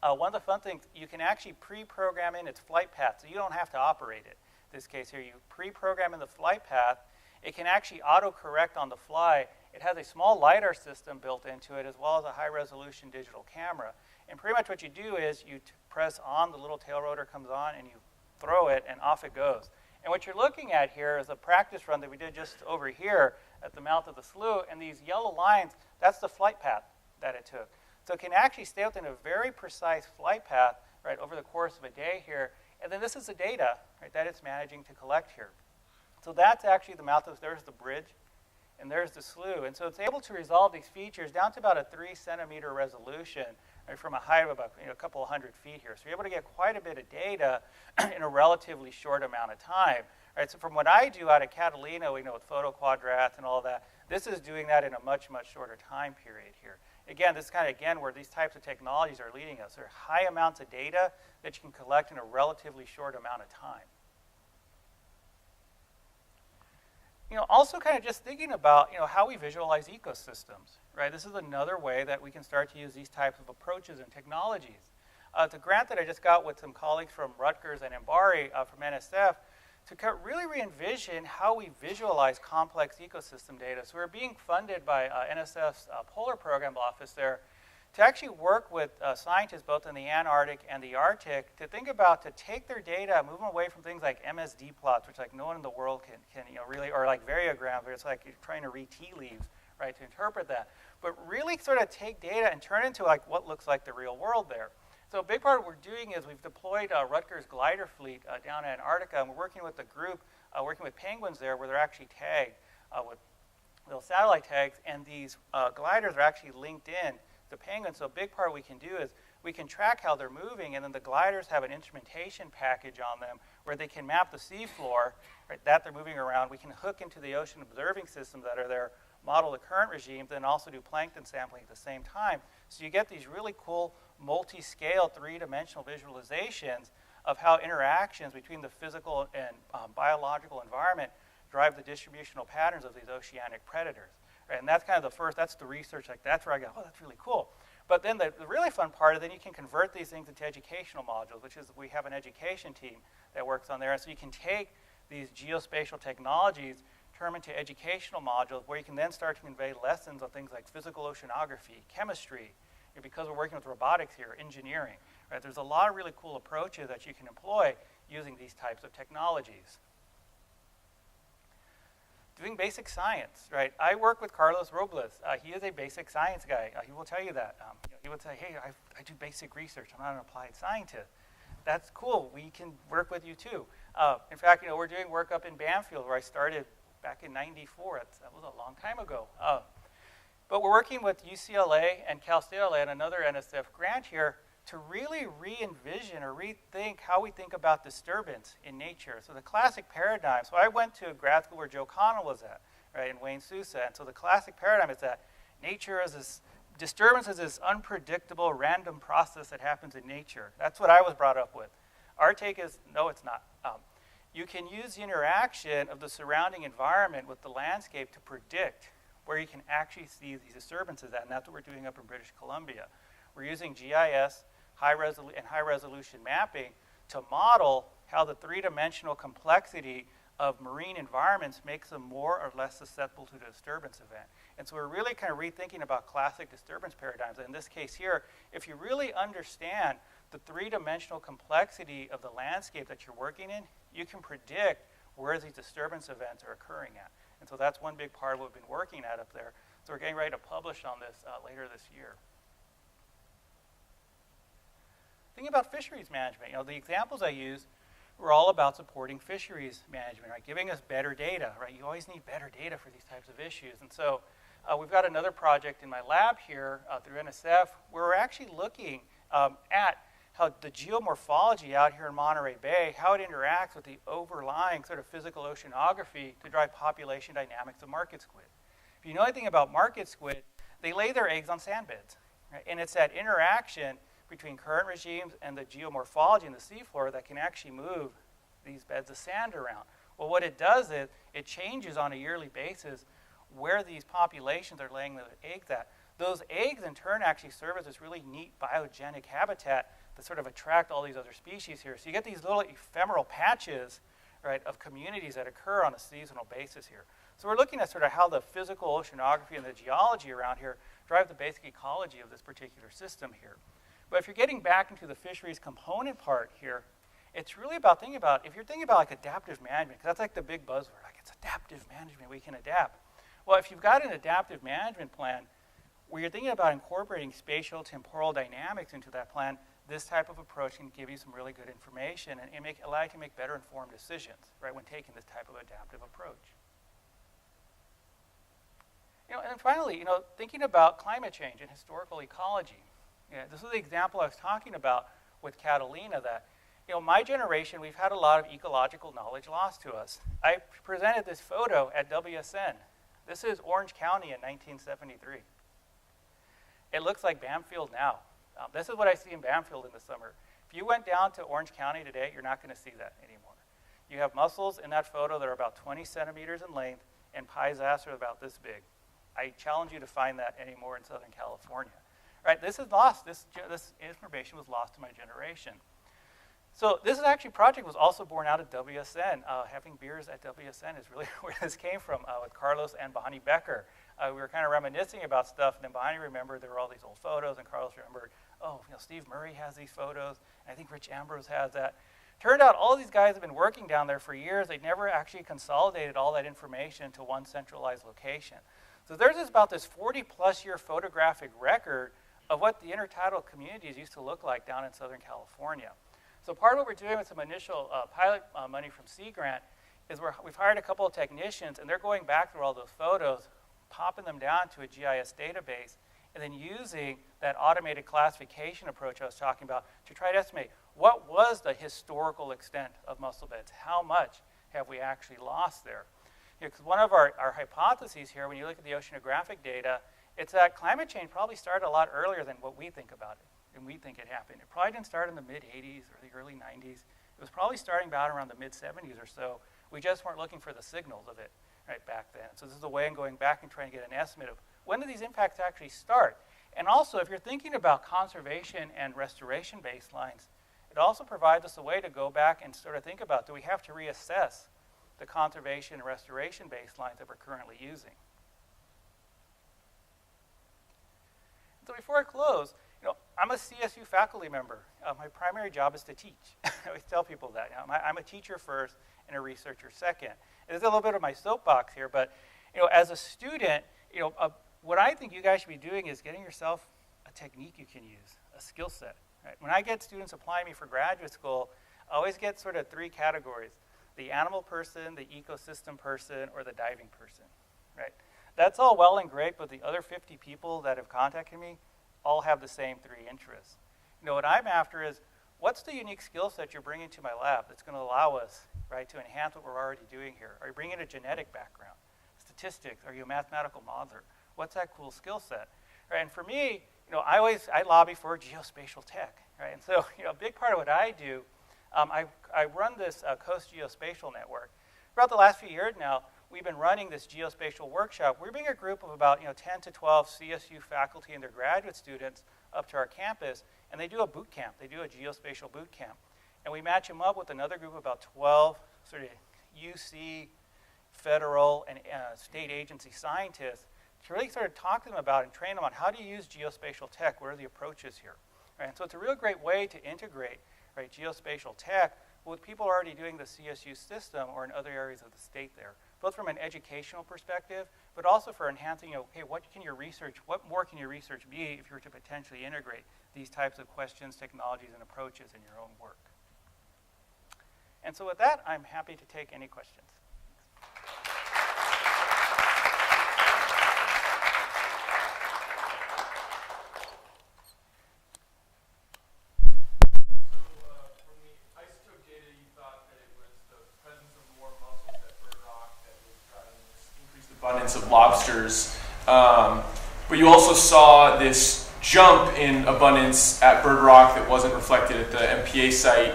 One of the fun things, you can actually pre-program in its flight path, so you don't have to operate it. In this case here, you pre-program in the flight path. It can actually auto-correct on the fly. It has a small LiDAR system built into it, as well as a high-resolution digital camera. And pretty much what you do is you press on, the little tail rotor comes on, and you throw it, and off it goes. And what you're looking at here is a practice run that we did just over here at the mouth of the slough, and these yellow lines, that's the flight path that it took. So it can actually stay within a very precise flight path, right, over the course of a day here. And then this is the data, right, that it's managing to collect here. So that's actually the mouth of, there's the bridge, and there's the slough. And so it's able to resolve these features down to about a 3-centimeter resolution, right, from a height of about a couple of 100 feet here. So you're able to get quite a bit of data in a relatively short amount of time. Right, so from what I do out at Catalina, with photo quadrats and all that, this is doing that in a much, much shorter time period here. Again, this is kind of, where these types of technologies are leading us. There are high amounts of data that you can collect in a relatively short amount of time. Also kind of just thinking about, how we visualize ecosystems, right? This is another way that we can start to use these types of approaches and technologies. It's a grant that I just got with some colleagues from Rutgers and Embari from NSF to really re-envision how we visualize complex ecosystem data. So we're being funded by NSF's Polar Program Office there to actually work with scientists both in the Antarctic and the Arctic to think about, to take their data, move them away from things like MSD plots, which like no one in the world can really, or like variograms, where it's like you're trying to read tea leaves, right, to interpret that. But really sort of take data and turn it into like what looks like the real world there. So a big part of what we're doing is we've deployed Rutgers glider fleet down in Antarctica, and we're working with a group, working with penguins there, where they're actually tagged with little satellite tags, and these gliders are actually linked in to penguins. So a big part we can do is we can track how they're moving, and then the gliders have an instrumentation package on them where they can map the seafloor, right, that they're moving around. We can hook into the ocean observing systems that are there, model the current regimes, and also do plankton sampling at the same time. So you get these really cool multi-scale, three-dimensional visualizations of how interactions between the physical and biological environment drive the distributional patterns of these oceanic predators. Right? And that's kind of the first, that's the research, like that's where I go, oh, that's really cool. But then the really fun part is then you can convert these things into educational modules, which is we have an education team that works on there. And so you can take these geospatial technologies, turn them into educational modules where you can then start to convey lessons on things like physical oceanography, chemistry, because we're working with robotics here, engineering. Right? There's a lot of really cool approaches that you can employ using these types of technologies. Doing basic science, right? I work with Carlos Robles. He is a basic science guy. He will tell you that. He would say, hey, I do basic research. I'm not an applied scientist. That's cool. We can work with you too. In fact, we're doing work up in Banfield where I started back in '94. That was a long time ago. But we're working with UCLA and Cal State LA and another NSF grant here to really re-envision or rethink how we think about disturbance in nature. So the classic paradigm, so I went to grad school where Joe Connell was at, right, and Wayne Sousa. And so the classic paradigm is that nature is this, disturbance is this unpredictable, random process that happens in nature. That's what I was brought up with. Our take is, no, it's not. You can use the interaction of the surrounding environment with the landscape to predict where you can actually see these disturbances at, and that's what we're doing up in British Columbia. We're using GIS and high-resolution mapping to model how the three-dimensional complexity of marine environments makes them more or less susceptible to the disturbance event. And so we're really kind of rethinking about classic disturbance paradigms. In this case here, if you really understand the three-dimensional complexity of the landscape that you're working in, you can predict where these disturbance events are occurring at. And so that's one big part of what we've been working at up there. So we're getting ready to publish on this later this year. Thinking about fisheries management, the examples I use were all about supporting fisheries management, right? Giving us better data, right? You always need better data for these types of issues. And so we've got another project in my lab here through NSF where we're actually looking at how the geomorphology out here in Monterey Bay, how it interacts with the overlying sort of physical oceanography to drive population dynamics of market squid. If you know anything about market squid, they lay their eggs on sand beds, right? And it's that interaction between current regimes and the geomorphology in the seafloor that can actually move these beds of sand around. Well, what it does is it changes on a yearly basis where these populations are laying their eggs at. Those eggs, in turn, actually serve as this really neat biogenic habitat that sort of attract all these other species here. So you get these little ephemeral patches, right, of communities that occur on a seasonal basis here. So we're looking at sort of how the physical oceanography and the geology around here drive the basic ecology of this particular system here. But if you're getting back into the fisheries component part here, it's really about thinking about, if you're thinking about like adaptive management, because that's like the big buzzword, like it's adaptive management, we can adapt. Well, if you've got an adaptive management plan where you're thinking about incorporating spatial temporal dynamics into that plan, this type of approach can give you some really good information and allow you to make better informed decisions, right, when taking this type of adaptive approach. And then finally, thinking about climate change and historical ecology. This is the example I was talking about with Catalina that, my generation, we've had a lot of ecological knowledge lost to us. I presented this photo at WSN. This is Orange County in 1973. It looks like Banfield now. This is what I see in Banfield in the summer. If you went down to Orange County today, you're not going to see that anymore. You have mussels in that photo that are about 20 centimeters in length, and paisaces are about this big. I challenge you to find that anymore in Southern California. Right, this is lost. This information was lost to my generation. So this project was also born out of WSN. Having beers at WSN is really where this came from with Carlos and Bahani Becker. We were kind of reminiscing about stuff, and then Bahani remembered there were all these old photos, and Carlos remembered, oh, Steve Murray has these photos, and I think Rich Ambrose has that. Turned out all these guys have been working down there for years. They'd never actually consolidated all that information to one centralized location. So there's about this 40-plus year photographic record of what the intertidal communities used to look like down in Southern California. So part of what we're doing with some initial pilot money from Sea Grant is we've hired a couple of technicians, and they're going back through all those photos, popping them down to a GIS database, and then using that automated classification approach I was talking about to try to estimate what was the historical extent of mussel beds? How much have we actually lost there? Because one of our hypotheses here, when you look at the oceanographic data, it's that climate change probably started a lot earlier than what we think about it. And we think it happened. It probably didn't start in the mid-'80s or the early '90s. It was probably starting about around the mid-'70s or so. We just weren't looking for the signals of it right back then. So this is a way of going back and trying to get an estimate of when do these impacts actually start. And also, if you're thinking about conservation and restoration baselines, it also provides us a way to go back and sort of think about, do we have to reassess the conservation and restoration baselines that we're currently using? So before I close, I'm a CSU faculty member. My primary job is to teach. I always tell people that. I'm a teacher first and a researcher second. There's a little bit of my soapbox here, but as a student, what I think you guys should be doing is getting yourself a technique you can use, a skill set. Right? When I get students applying me for graduate school, I always get sort of three categories: the animal person, the ecosystem person, or the diving person. Right? That's all well and great, but the other 50 people that have contacted me all have the same three interests. What I'm after is, what's the unique skill set you're bringing to my lab that's going to allow us, right, to enhance what we're already doing here? Are you bringing a genetic background, statistics? Are you a mathematical modeler? What's that cool skill set? Right, and for me, I lobby for geospatial tech, right? And so, a big part of what I do, I run this Coast Geospatial Network. Throughout the last few years now, we've been running this geospatial workshop. We're bringing a group of about 10 to 12 CSU faculty and their graduate students up to our campus, and they do a boot camp. They do a geospatial boot camp. And we match them up with another group of about 12 sort of UC, federal, and state agency scientists to really sort of talk to them about and train them on how to use geospatial tech, what are the approaches here. Right? And so it's a real great way to integrate, right, geospatial tech with people already doing the CSU system or in other areas of the state there, both from an educational perspective, but also for enhancing, what more can your research be if you were to potentially integrate these types of questions, technologies, and approaches in your own work. And so with that, I'm happy to take any questions. Abundance of lobsters, but you also saw this jump in abundance at Bird Rock that wasn't reflected at the MPA site,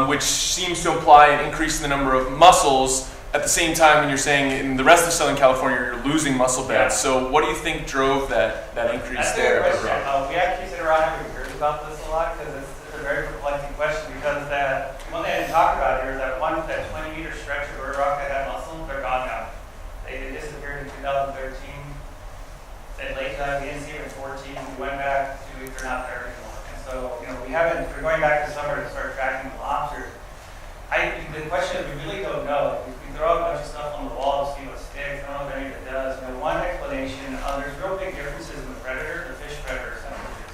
which seems to imply an increase in the number of mussels at the same time when you're saying in the rest of Southern California you're losing mussel beds. Yeah. So what do you think drove that increase there at Bird Rock? We actually sit around and we heard about this a lot because it's a very perplexing question, because one thing I didn't talk about here is that 20-meter stretch of Bird Rock that had mussels, they're gone now. They disappeared in 2013. At late time, we didn't see them in 14. We went back 2 weeks, they're not there anymore. And so, we're going back to summer to start tracking the lobsters. The question is, we really don't know. We throw a bunch of stuff on the wall to see what sticks. I don't know if any of it does. One explanation, there's real big differences in the fish predator assemblages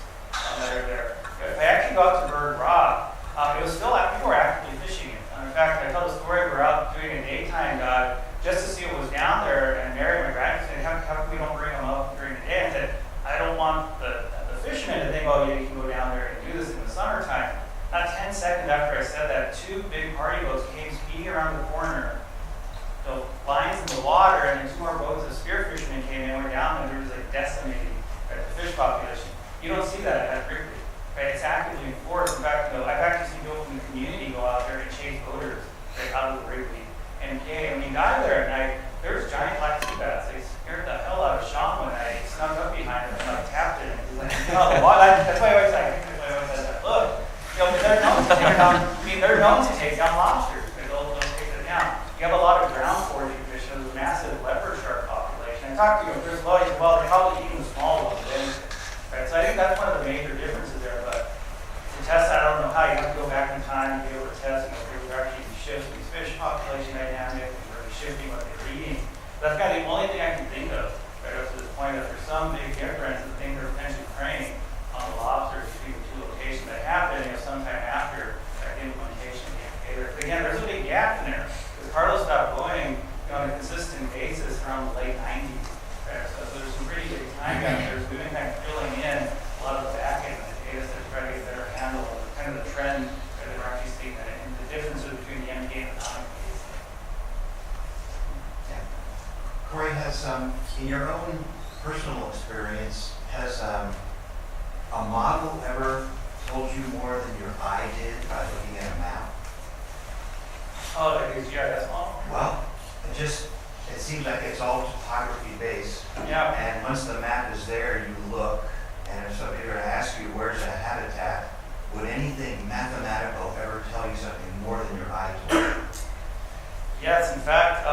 that are there. If I actually go out to Bird Rock, it was still, people were actively fishing it. In fact, I tell the story, we were out doing a daytime dive just to see what was down there, and Mary, my graduate, said, how come we don't bring them up during the day? I said, I don't want the fishermen to think, you can go down there and do this in the summertime. Not 10 seconds after I said that, 2 big party boats came speeding around the corner, the lines in the water, and then 2 more boats of spear fishermen came in, we're down, and they were just decimating the fish population. You don't see that at Wrigley. Right? It's actively enforced. In fact, I've actually seen people from the community go out there and chase boaters out of the Wrigley. MPA, when you dive there at night, there's giant black sea bass. They scared the hell out of Sean when I snuck up behind him and tapped it. He's like, the water. That's why I always say, look, they're not they're known to take down lobsters. They'll take them down. You have a lot of ground foraging fish. There's a massive leopard shark population. I talked to you, there's well, they're probably eating the small ones. Right? So I think that's one of the major differences there. But to test that, I don't know how. You have to go back in time and be able to test, if they were actually shifting these fish population dynamics, and really shifting what they're eating. That's kind of the only thing I can think of right up to this point. That there's some big difference in things they're potentially preying on the lobsters between the two locations that happen, sometime after that implementation of the MPA. But again, there's a big gap in there because Carlos stopped going on a consistent basis around the late 90s. Right? So there's some pretty big time gap there. We've been kind of filling in a lot of the back end of the data set to try to get a better handle of kind of the trend that we're actually seeing and the differences between the MPA and the non-MPAs. Yeah. Corey, has in your own personal experience, has a model ever told you more than your eye did by looking at a map? Oh, like a GIS model? Well, it seems like it's all topography based. Yeah. And once the map is there, you look, and if somebody were to ask you where's a habitat, would anything mathematical ever tell you something more than your eye told you? Yes, in fact,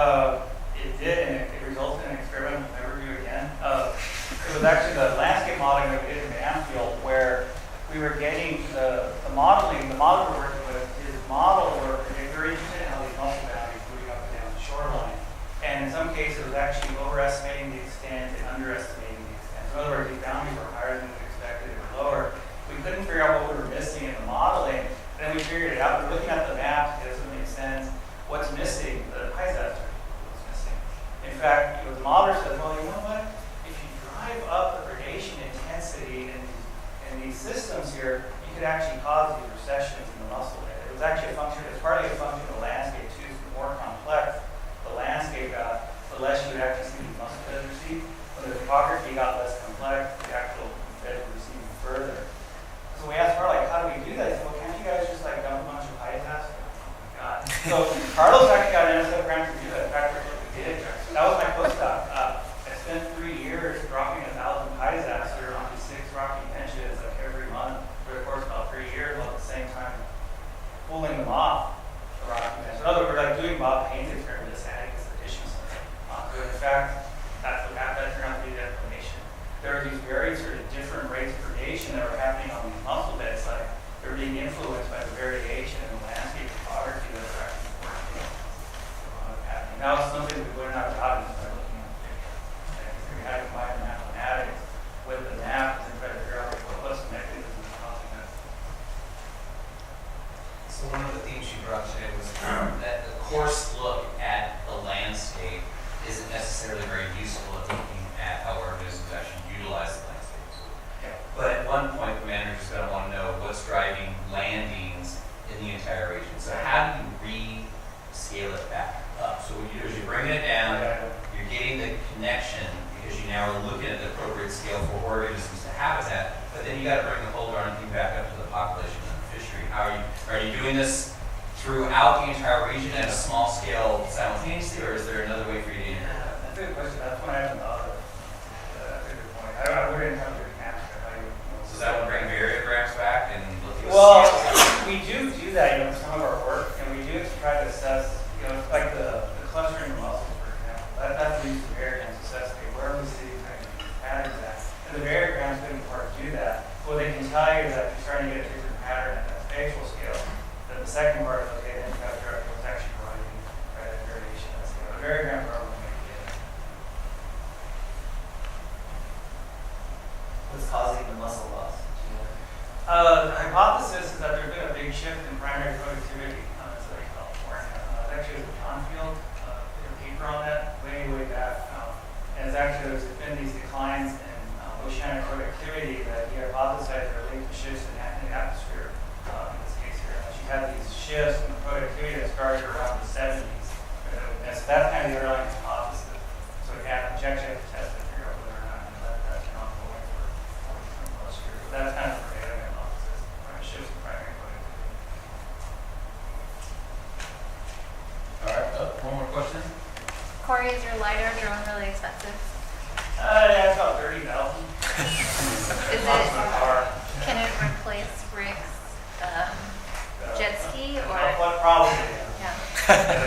it did, and it resulted in an experiment we'll never do again. It was actually the landscape modeling that we did in Banfield, where we were getting the modeling, the model we're working with, his model were very interested in how these mussel boundaries moving up and down the shoreline. And in some cases, it was actually overestimating the extent and underestimating the extent. So in other words, these boundaries were higher than we expected or lower. We couldn't figure out what we were missing in the modeling. Then we figured it out. We're looking at the map, it doesn't make sense. What's missing? The disaster was missing. In fact, the modeler says, well, you know what? If you drive up the predation intensity in these systems here, you could actually cause these recessions in the mussel bed. It was actually a function, it's partly a function of the landscape too. So the more complex the landscape got, the less you would actually see these mussel beds recede. When the topography got less complex, the actual bed would recede further. So we asked Carl, how do we do that? He said, well, can't you guys just dump a bunch of high tasks? Oh my God. So Carlos actually got an NSF grant to do that. In fact, that's what we did. That was my postdoc. I spent 3 years dropping 1,000 high disaster onto 6 rocky benches every month for the course of about 3 years, while at the same time pulling them off the rocky bench. In other words, we're doing Bob Payne's experiment, just adding this additional stuff. So in fact, that's what happened. That turned out to be the explanation. There are these very sort of different rates of predation that are happening on these mussel beds. Like they're being influenced by the variation in the landscape topography that are actually happening. Now it's something we learn out of how to start looking at the picture. We had to combine the mathematics with the map and try to figure out what's the mechanism causing that. So one of the themes you brought today was that the coarse look at the landscape isn't necessarily very useful at looking at how organisms actually utilize the landscape. Yeah. But at one point, the manager's going to want to know what's driving landings in the entire region. So how do you re-scale it back up? So what you do is you're bringing it down, you're getting the connection because you now are looking at the appropriate scale for organisms to habitat, but then you got to bring the whole darn thing back up to the population of the fishery. Are you doing this throughout the entire region at a small scale simultaneously, or is there another way for you to do that? That's a good question. That's one I haven't thought of. That's a good point. We're going to have to ask how you. So that would bring bariographs back and look at the Well, scales? we do that, for some of our work, and we do try to assess, like the clustering of mussels, for example. That's the use of variograms to assess where we see these patterns at. And the variograms are in part to do that. What they can tell you is that you're starting to get a different pattern at that spatial scale. Then the second part is, okay, then you got to figure out what's actually providing that variation at that scale. The variograms are only going to get it. What's causing the muscle loss? The hypothesis is that there's been a big shift in primary productivity in Southern California. Actually, there's a Johnfield paper on that way back. And it's actually, there's been these declines in oceanic productivity that he hypothesized are linked to shifts in the atmosphere in this case here. And she had these shifts in the productivity that started around the 70s. And so that's kind of the underlying hypothesis. So you have to actually have to test it to figure out whether or not that's been ongoing for 40 plus years. But that's kind of the data hypothesis, shifts in primary productivity. All right, one more question. Corey, is your LiDAR drone really expensive? Yeah, it's about 30,000. Is it? Can it replace Rick's jet ski or? And